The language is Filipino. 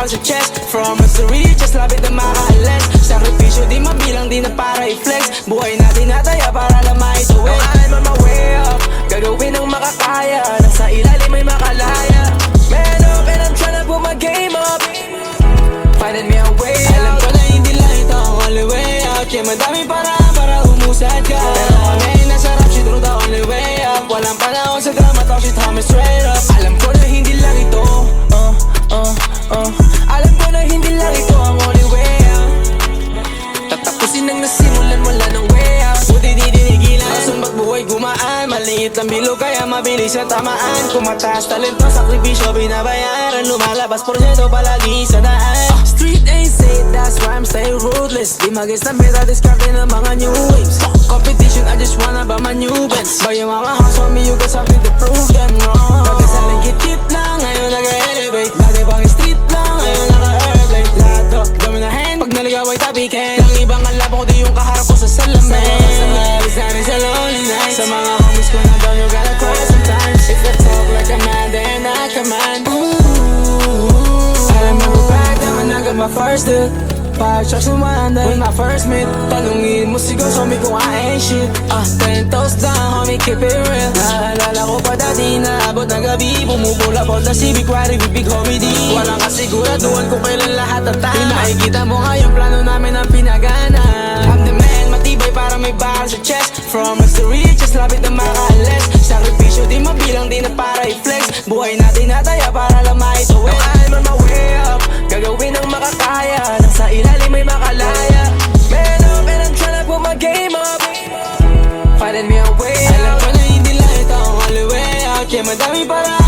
para sa chest. From us to riches, lapit na makaalis. Sakripisyo di mabilang, di na para i-flex. Buhay natin nataya para lang maituwi. No, I'm on my way up, gagawin ang makakaya. Nasa ilalim may makalaya. Man up and I'm tryna put my game up, finding me a way out. Alam ko na hindi lang ito ang only way out. Yeah, madami para humusad ka. Pero kami nasarap, shit through the only way up. Walang panahon sa drama, talk shit, homie straight up. Alam ko na hindi lang ito alam ko na hindi lang ito ang only way out. Tatapusin ang nasimulan, wala ng way out. Buti di dinigilan, sumbat buhay gumaan. Maliit lang bilog kaya mabilis ang tamaan. Kung mataas talento, sakripisyo binabayaran. Lumalabas porsyento palagi sa daan. Street ain't safe, that's why I'm staying ruthless. Di magis na meta, diskarte ng mga new waves. Competition, I just wanna buy my new Benz. Buy yung mga house on me, you got something to prove them wrong. Dati sa lingkit lang, ngayon nag-elevate. Dati pang street lang, ngayon naka-airplane. Lahat to, gawin na hand, pag naligaw ay tabikin. Ang ibang alap ko, di yung kaharap ko sa salamin. Sa labis namin sa lonely nights. Sa mga homies ko na down, you gotta cry sometimes. If I talk like a man, then I command. I remember back then when I got my first hit. 5 shots in one day with my first meet. Tanungin mo si Ghost, homie, kung I ain't shit. 10 toes down, homie, keep it real. Naalala ko pa dati na abot ng gabi. Bumubula po na Civic, Wari, big homie di. Walang kasiguraduhan kung kailan lahat at tama. Nakikita mo nga yung plano namin ang pinagana. I'm the man, matibay para may bakal sa chest. From us to riches, lapit na makaalis. Sakripisyo di mabilang, di na para i-flex. Buhay natin nataya para lang maituwi. No, I'm on my way up, gagawin ang makakaya. Nasa ilalim may makalaya. Man up and I'm tryna put my game up, finding me a way out. Alam ko na hindi lang ito ang only way out. Yeah, madami para